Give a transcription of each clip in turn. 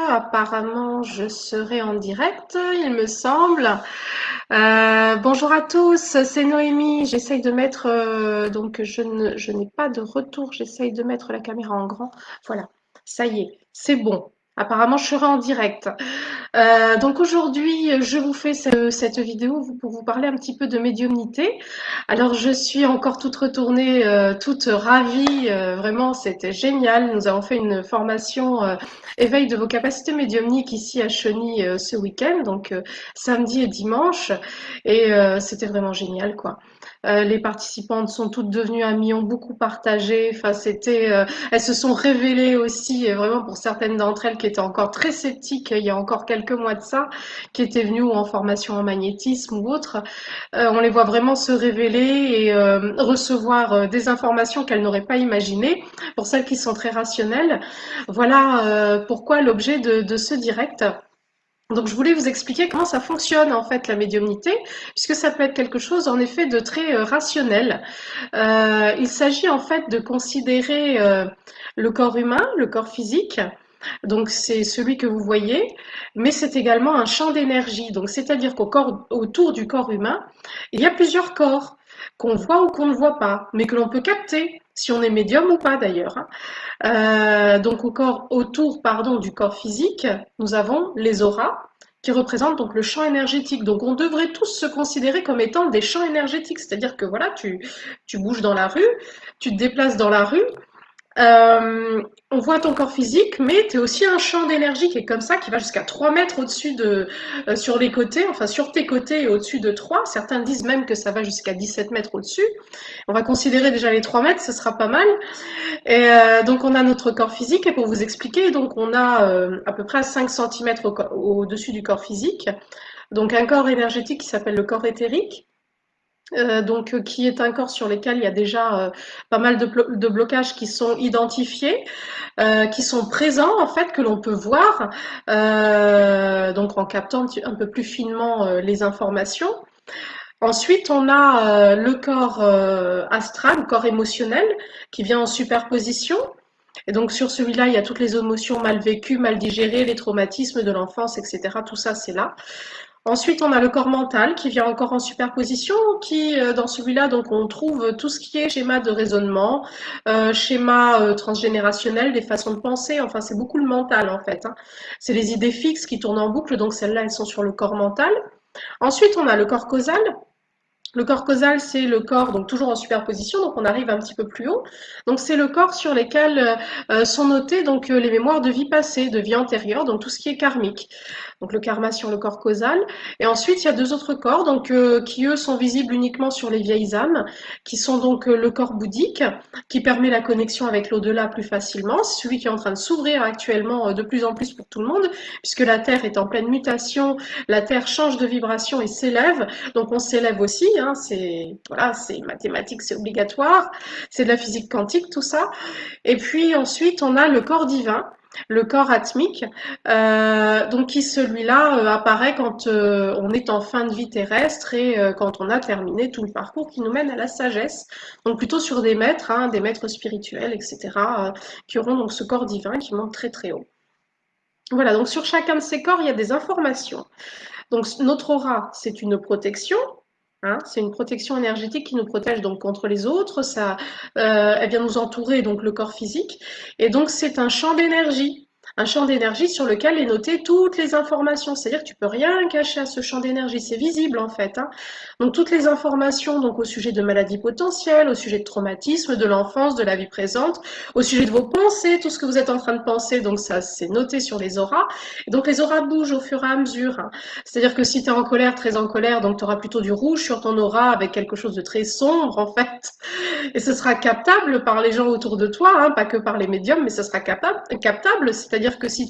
Apparemment, je serai en direct, il me semble. Bonjour à tous, c'est Noémie. J'essaye de mettre, donc je n'ai pas de retour. J'essaye de mettre la caméra en grand. Voilà, ça y est, c'est bon. Apparemment, je serai en direct. Donc aujourd'hui, je vous fais cette vidéo pour vous parler un petit peu de médiumnité. Alors, je suis encore toute retournée, toute ravie. Vraiment, c'était génial. Nous avons fait une formation éveil de vos capacités médiumniques ici à Cheny ce week-end, donc samedi et dimanche. Et c'était vraiment génial, quoi. Les participantes sont toutes devenues amies, ont beaucoup partagé. Enfin, elles se sont révélées aussi, vraiment pour certaines d'entre elles qui étaient encore très sceptiques il y a encore quelques mois de ça, qui étaient venues ou en formation en magnétisme ou autre. On les voit vraiment se révéler et recevoir des informations qu'elles n'auraient pas imaginées. Pour celles qui sont très rationnelles, voilà pourquoi l'objet de ce direct. Donc je voulais vous expliquer comment ça fonctionne en fait la médiumnité, puisque ça peut être quelque chose en effet de très rationnel. Il s'agit en fait de considérer le corps humain, le corps physique, donc c'est celui que vous voyez, mais c'est également un champ d'énergie. Donc c'est-à-dire autour du corps humain, il y a plusieurs corps qu'on voit ou qu'on ne voit pas, mais que l'on peut capter, si on est médium ou pas d'ailleurs, hein. Donc autour du corps physique, nous avons les auras qui représentent donc le champ énergétique. Donc on devrait tous se considérer comme étant des champs énergétiques, c'est-à-dire que voilà, tu bouges dans la rue, tu te déplaces dans la rue, euh, on voit ton corps physique, mais tu es aussi un champ d'énergie qui est comme ça, qui va jusqu'à 3 mètres au-dessus sur les côtés, enfin sur tes côtés et au-dessus de 3. Certains disent même que ça va jusqu'à 17 mètres au-dessus. On va considérer déjà les 3 mètres, ce sera pas mal. Et donc on a notre corps physique, et pour vous expliquer, donc on a à peu près 5 centimètres au-dessus du corps physique. Donc un corps énergétique qui s'appelle le corps éthérique. Qui est un corps sur lequel il y a déjà pas mal de blocages qui sont identifiés, qui sont présents en fait, que l'on peut voir, donc en captant un peu plus finement les informations. Ensuite, on a le corps astral, le corps émotionnel, qui vient en superposition. Et donc sur celui-là, il y a toutes les émotions mal vécues, mal digérées, les traumatismes de l'enfance, etc. Tout ça, c'est là. Ensuite, on a le corps mental qui vient encore en superposition, qui dans celui-là, donc on trouve tout ce qui est schéma de raisonnement, schéma transgénérationnel, des façons de penser. Enfin, c'est beaucoup le mental en fait, hein. C'est les idées fixes qui tournent en boucle, donc celles-là, elles sont sur le corps mental. Ensuite, on a le corps causal. Le corps causal, c'est le corps, donc toujours en superposition, donc on arrive un petit peu plus haut. Donc c'est le corps sur lesquels sont notées donc les mémoires de vie passée, de vie antérieure, donc tout ce qui est karmique. Donc le karma sur le corps causal. Et ensuite, il y a deux autres corps, donc qui eux sont visibles uniquement sur les vieilles âmes, qui sont donc le corps bouddhique, qui permet la connexion avec l'au-delà plus facilement. C'est celui qui est en train de s'ouvrir actuellement de plus en plus pour tout le monde, puisque la Terre est en pleine mutation, la Terre change de vibration et s'élève. Donc on s'élève aussi, hein, c'est voilà, c'est mathématique, c'est obligatoire, c'est de la physique quantique, tout ça. Et puis ensuite, on a le corps divin, le corps atmique, donc qui celui-là apparaît quand on est en fin de vie terrestre et quand on a terminé tout le parcours qui nous mène à la sagesse. Donc plutôt sur des maîtres, hein, des maîtres spirituels, etc., qui auront donc ce corps divin qui monte très très haut. Voilà, donc sur chacun de ces corps, il y a des informations. Donc notre aura, c'est une protection, hein, c'est une protection énergétique qui nous protège donc contre les autres. Ça, elle vient nous entourer donc le corps physique, et donc c'est un champ d'énergie sur lequel est notées toutes les informations. C'est-à-dire que tu peux rien cacher à ce champ d'énergie, c'est visible en fait, hein. Donc toutes les informations donc au sujet de maladies potentielles, au sujet de traumatismes, de l'enfance, de la vie présente, au sujet de vos pensées, tout ce que vous êtes en train de penser, donc ça c'est noté sur les auras. Et donc les auras bougent au fur et à mesure, hein. C'est-à-dire que si tu es en colère, très en colère, donc tu auras plutôt du rouge sur ton aura avec quelque chose de très sombre en fait. Et ce sera captable par les gens autour de toi, hein, pas que par les médiums, mais ce sera captable. C'est-à-dire que si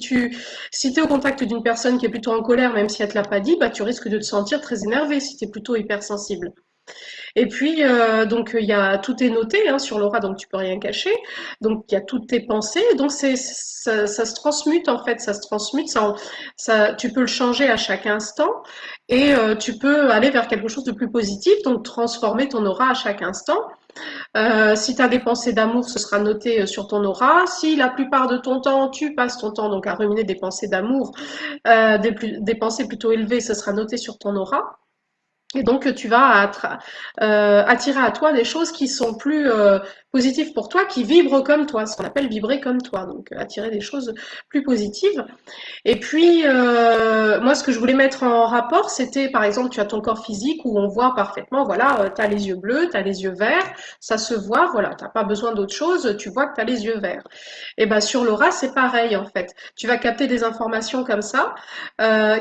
es au contact d'une personne qui est plutôt en colère, même si elle te l'a pas dit, bah, tu risques de te sentir très énervé si tu es plutôt hypersensible. Et puis, donc, tout est noté hein, sur l'aura, donc tu peux rien cacher. Donc, il y a toutes tes pensées. Donc, ça se transmute, en fait. Ça se transmute. Tu peux le changer à chaque instant. Et tu peux aller vers quelque chose de plus positif. Donc, transformer ton aura à chaque instant. Si tu as des pensées d'amour, ce sera noté sur ton aura. Si la plupart de ton temps, tu passes ton temps donc à ruminer des pensées d'amour, des pensées plutôt élevées, ce sera noté sur ton aura. Et donc, tu vas attirer à toi des choses qui sont plus positives pour toi, qui vibrent comme toi, ce qu'on appelle vibrer comme toi. Donc, attirer des choses plus positives. Et puis, moi, ce que je voulais mettre en rapport, c'était, par exemple, tu as ton corps physique où on voit parfaitement, voilà, tu as les yeux bleus, tu as les yeux verts, ça se voit, voilà, tu n'as pas besoin d'autre chose, tu vois que tu as les yeux verts. Et ben sur l'aura, c'est pareil, en fait. Tu vas capter des informations comme ça,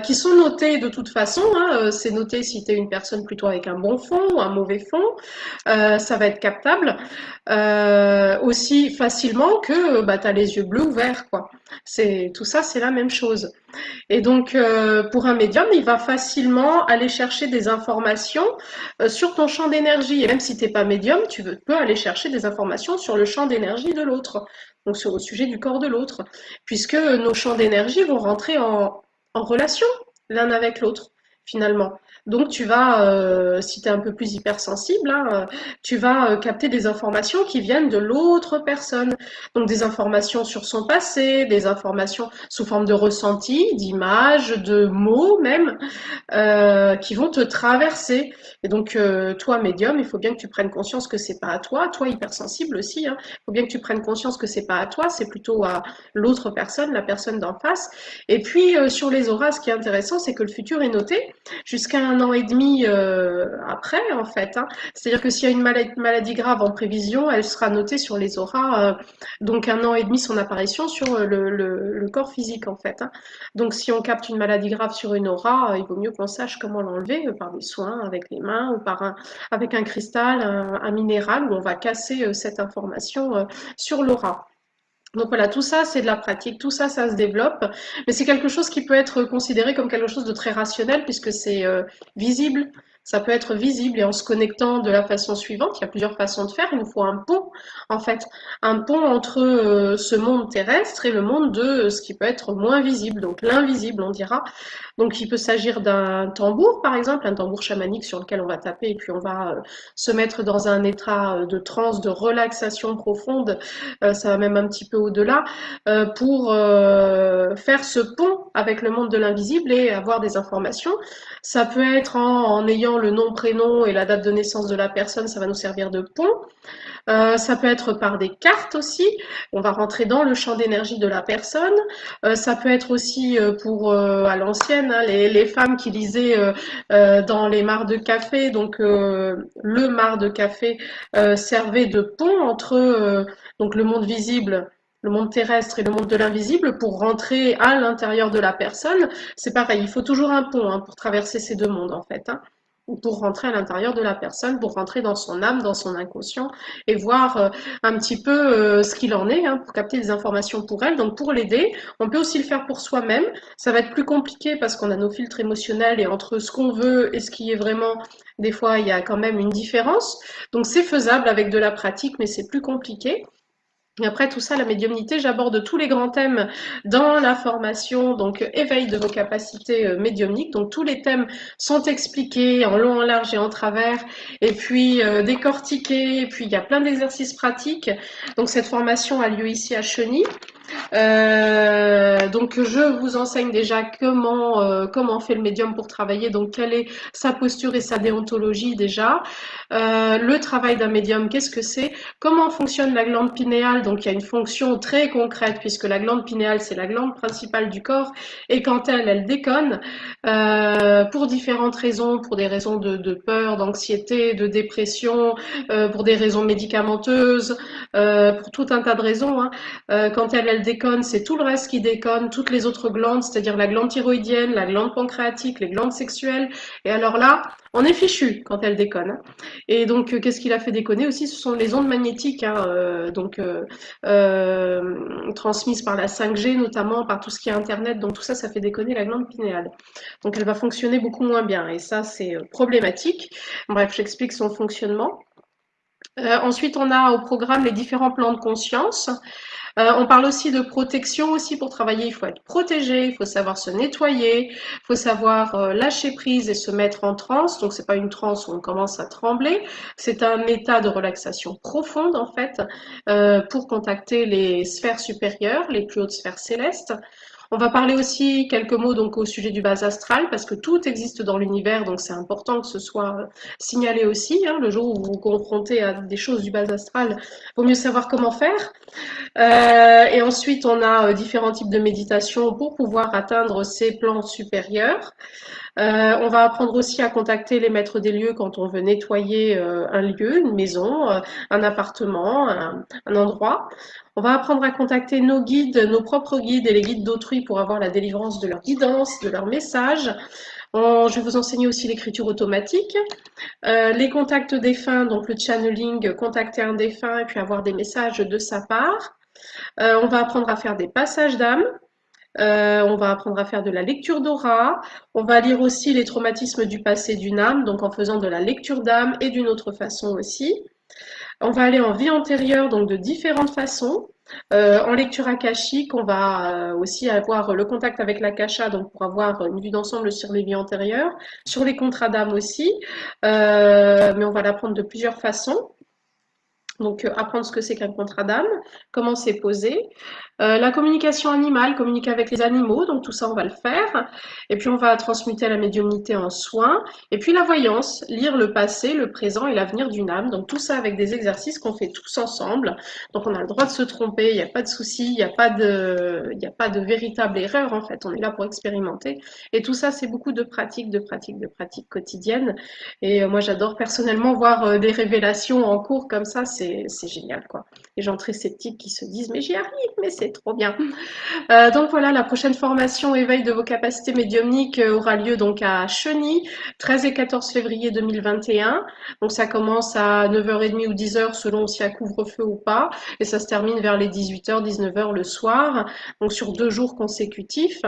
qui sont notées de toute façon, hein, c'est noté si tu es une personne plutôt avec un bon fond ou un mauvais fond, ça va être captable aussi facilement que bah, tu as les yeux bleus ou verts, quoi. Tout ça, c'est la même chose. Et donc, pour un médium, il va facilement aller chercher des informations sur ton champ d'énergie. Et même si tu n'es pas médium, peux aller chercher des informations sur le champ d'énergie de l'autre, donc au sujet du corps de l'autre, puisque nos champs d'énergie vont rentrer en relation l'un avec l'autre, finalement. Donc, tu vas, si tu es un peu plus hypersensible, hein, tu vas capter des informations qui viennent de l'autre personne. Donc, des informations sur son passé, des informations sous forme de ressenti, d'images, de mots même, qui vont te traverser. Et donc, toi, médium, il faut bien que tu prennes conscience que c'est pas à toi. Toi, hypersensible aussi, hein, il faut bien que tu prennes conscience que c'est pas à toi, c'est plutôt à l'autre personne, la personne d'en face. Et puis, sur les auras, ce qui est intéressant, c'est que le futur est noté jusqu'à 1 an et demi après, en fait. Hein. C'est-à-dire que s'il y a une maladie grave en prévision, elle sera notée sur les auras, donc 1 an et demi son apparition sur le corps physique, en fait. Hein. Donc, si on capte une maladie grave sur une aura, il vaut mieux qu'on sache comment l'enlever par des soins avec les mains ou avec un cristal, un minéral où on va casser cette information sur l'aura. Donc voilà, tout ça, c'est de la pratique, tout ça, ça se développe, mais c'est quelque chose qui peut être considéré comme quelque chose de très rationnel puisque c'est visible. Ça peut être visible et en se connectant de la façon suivante, il y a plusieurs façons de faire, il nous faut un pont, en fait, un pont entre ce monde terrestre et le monde de ce qui peut être moins visible, donc l'invisible, on dira. Donc il peut s'agir d'un tambour, par exemple, un tambour chamanique sur lequel on va taper et puis on va se mettre dans un état de transe, de relaxation profonde, ça va même un petit peu au-delà, pour faire ce pont avec le monde de l'invisible et avoir des informations. Ça peut être en ayant le nom, prénom et la date de naissance de la personne, ça va nous servir de pont. Ça peut être par des cartes aussi. On va rentrer dans le champ d'énergie de la personne. Ça peut être aussi pour à l'ancienne, hein, les femmes qui lisaient dans les mares de café. Donc le mar de café servait de pont entre donc le monde visible, le monde terrestre et le monde de l'invisible pour rentrer à l'intérieur de la personne. C'est pareil, il faut toujours un pont hein, pour traverser ces deux mondes en fait. Hein, ou pour rentrer à l'intérieur de la personne, pour rentrer dans son âme, dans son inconscient et voir un petit peu ce qu'il en est, hein, pour capter des informations pour elle. Donc pour l'aider, on peut aussi le faire pour soi-même. Ça va être plus compliqué parce qu'on a nos filtres émotionnels et entre ce qu'on veut et ce qui est vraiment, des fois, il y a quand même une différence. Donc c'est faisable avec de la pratique, mais c'est plus compliqué. Et après tout ça, la médiumnité, j'aborde tous les grands thèmes dans la formation, donc éveil de vos capacités médiumniques. Donc tous les thèmes sont expliqués en long, en large et en travers, et puis décortiqués, et puis il y a plein d'exercices pratiques. Donc cette formation a lieu ici à Cheny. Donc je vous enseigne déjà comment fait le médium pour travailler, donc quelle est sa posture et sa déontologie déjà. Le travail d'un médium, qu'est-ce que c'est? Comment fonctionne la glande pinéale? Donc il y a une fonction très concrète puisque la glande pinéale c'est la glande principale du corps et quand elle déconne pour différentes raisons, pour des raisons de peur, d'anxiété, de dépression, pour des raisons médicamenteuses, pour tout un tas de raisons. Hein. Quand elle déconne, c'est tout le reste qui déconne, toutes les autres glandes, c'est-à-dire la glande thyroïdienne, la glande pancréatique, les glandes sexuelles. Et alors là, on est fichu quand elle déconne. Hein. Et donc, qu'est-ce qui l'a fait déconner aussi? Ce sont les ondes magnétiques, hein, transmises par la 5G, notamment par tout ce qui est Internet. Donc tout ça, ça fait déconner la glande pinéale. Donc elle va fonctionner beaucoup moins bien. Et ça, c'est problématique. Bref, j'explique son fonctionnement. Ensuite, on a au programme les différents plans de conscience. On parle aussi de protection aussi pour travailler, il faut être protégé, il faut savoir se nettoyer, il faut savoir lâcher prise et se mettre en transe. Donc c'est pas une transe où on commence à trembler, c'est un état de relaxation profonde en fait pour contacter les sphères supérieures, les plus hautes sphères célestes. On va parler aussi quelques mots donc au sujet du bas astral parce que tout existe dans l'univers, donc c'est important que ce soit signalé aussi. Hein, le jour où vous vous confrontez à des choses du bas astral, il vaut mieux savoir comment faire. Et ensuite, on a différents types de méditation pour pouvoir atteindre ces plans supérieurs. On va apprendre aussi à contacter les maîtres des lieux quand on veut nettoyer un lieu, une maison, un appartement, un endroit. On va apprendre à contacter nos guides, nos propres guides et les guides d'autrui pour avoir la délivrance de leur guidance, de leur message. Je vais vous enseigner aussi l'écriture automatique, les contacts défunts, donc le channeling, contacter un défunt et puis avoir des messages de sa part. On va apprendre à faire des passages d'âme. On va apprendre à faire de la lecture d'aura. On va lire aussi les traumatismes du passé d'une âme, donc en faisant de la lecture d'âme et d'une autre façon aussi. On va aller en vie antérieure, donc de différentes façons. En lecture akashique, on va aussi avoir le contact avec l'akasha, donc pour avoir une vue d'ensemble sur les vies antérieures, sur les contrats d'âme aussi, mais on va l'apprendre de plusieurs façons. Donc, apprendre ce que c'est qu'un contrat d'âme, comment c'est posé. La communication animale, communiquer avec les animaux, donc tout ça, on va le faire. Et puis, on va transmuter la médiumnité en soins. Et puis, la voyance, lire le passé, le présent et l'avenir d'une âme. Donc, tout ça avec des exercices qu'on fait tous ensemble. Donc, on a le droit de se tromper, il n'y a pas de souci, il n'y a pas de véritable erreur, en fait. On est là pour expérimenter. Et tout ça, c'est beaucoup de de pratique quotidienne. Et moi, j'adore personnellement voir des révélations en cours comme ça, c'est génial, quoi. Les gens très sceptiques qui se disent, mais j'y arrive, mais c'est trop bien. Donc voilà, la prochaine formation éveil de vos capacités médiumniques aura lieu donc à Cheny, 13 et 14 février 2021. Donc ça commence à 9h30 ou 10h selon s'il y a couvre-feu ou pas. Et ça se termine vers les 18h, 19h le soir. Donc sur 2 jours consécutifs.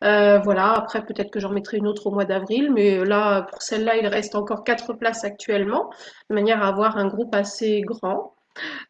Voilà, après peut-être que j'en mettrai une autre au mois d'avril, mais là, pour celle-là, il reste encore 4 places actuellement, de manière à avoir un groupe assez grand.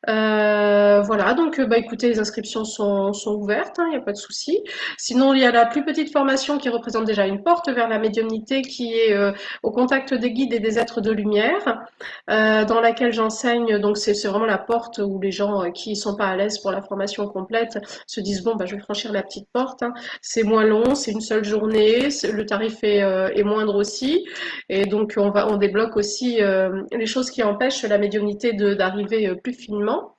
Voilà, donc bah, écoutez, les inscriptions sont ouvertes, il n'y a pas de souci. Sinon, il y a la plus petite formation qui représente déjà une porte vers la médiumnité qui est au contact des guides et des êtres de lumière, dans laquelle j'enseigne. Donc c'est vraiment la porte où les gens qui sont pas à l'aise pour la formation complète se disent bon bah je vais franchir la petite porte. Hein. C'est moins long, c'est une seule journée, le tarif est moindre aussi, et donc on débloque aussi les choses qui empêchent la médiumnité d'arriver plus finement.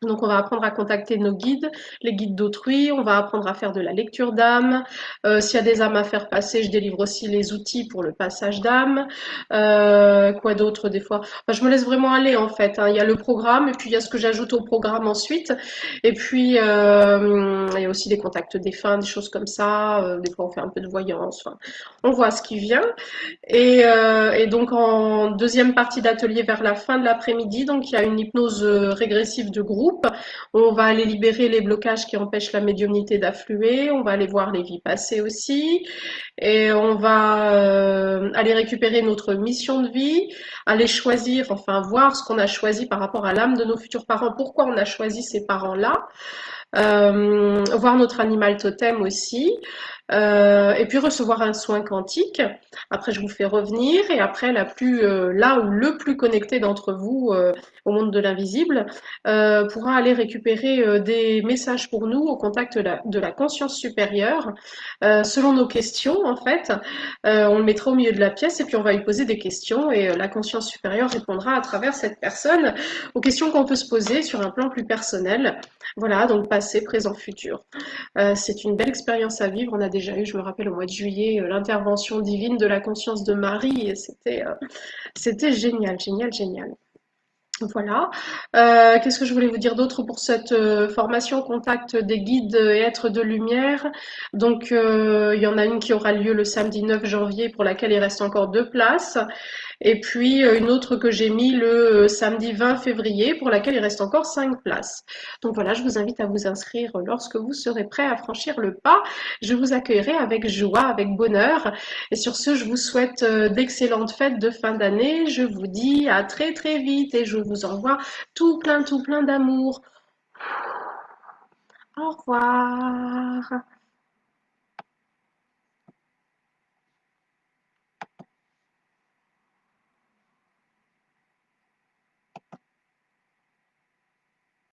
Donc, on va apprendre à contacter nos guides, les guides d'autrui. On va apprendre à faire de la lecture d'âme. S'il y a des âmes à faire passer, je délivre aussi les outils pour le passage d'âme. Quoi d'autre des fois? Enfin, je me laisse vraiment aller en fait. Hein. Il y a le programme et puis il y a ce que j'ajoute au programme ensuite. Et puis il y a aussi des contacts défunts, des choses comme ça. Des fois, on fait un peu de voyance. Enfin, on voit ce qui vient. Et donc en deuxième partie d'atelier vers la fin de l'après-midi, donc il y a une hypnose régressive de groupe. On va aller libérer les blocages qui empêchent la médiumnité d'affluer. On va aller voir les vies passées aussi. Et on va aller récupérer notre mission de vie, aller choisir, enfin voir ce qu'on a choisi par rapport à l'âme de nos futurs parents, pourquoi on a choisi ces parents-là. Voir notre animal totem aussi, et puis recevoir un soin quantique. Après, je vous fais revenir, et après, là où le plus connecté d'entre vous au monde de l'invisible pourra aller récupérer des messages pour nous au contact de la conscience supérieure, selon nos questions en fait. On le mettra au milieu de la pièce et puis on va lui poser des questions et la conscience supérieure répondra à travers cette personne aux questions qu'on peut se poser sur un plan plus personnel. Voilà, donc passé, présent, futur. C'est une belle expérience à vivre. On a déjà eu, je me rappelle, au mois de juillet, l'intervention divine de la conscience de Marie et c'était génial, génial, génial. Voilà. Qu'est-ce que je voulais vous dire d'autre pour cette formation contact des guides et êtres de lumière? Donc, il y en a une qui aura lieu le samedi 9 janvier pour laquelle il reste encore 2 places. Et puis une autre que j'ai mis le samedi 20 février pour laquelle il reste encore 5 places. Donc voilà, je vous invite à vous inscrire lorsque vous serez prêt à franchir le pas. Je vous accueillerai avec joie, avec bonheur. Et sur ce, je vous souhaite d'excellentes fêtes de fin d'année. Je vous dis à très très vite et je vous envoie tout plein d'amour. Au revoir.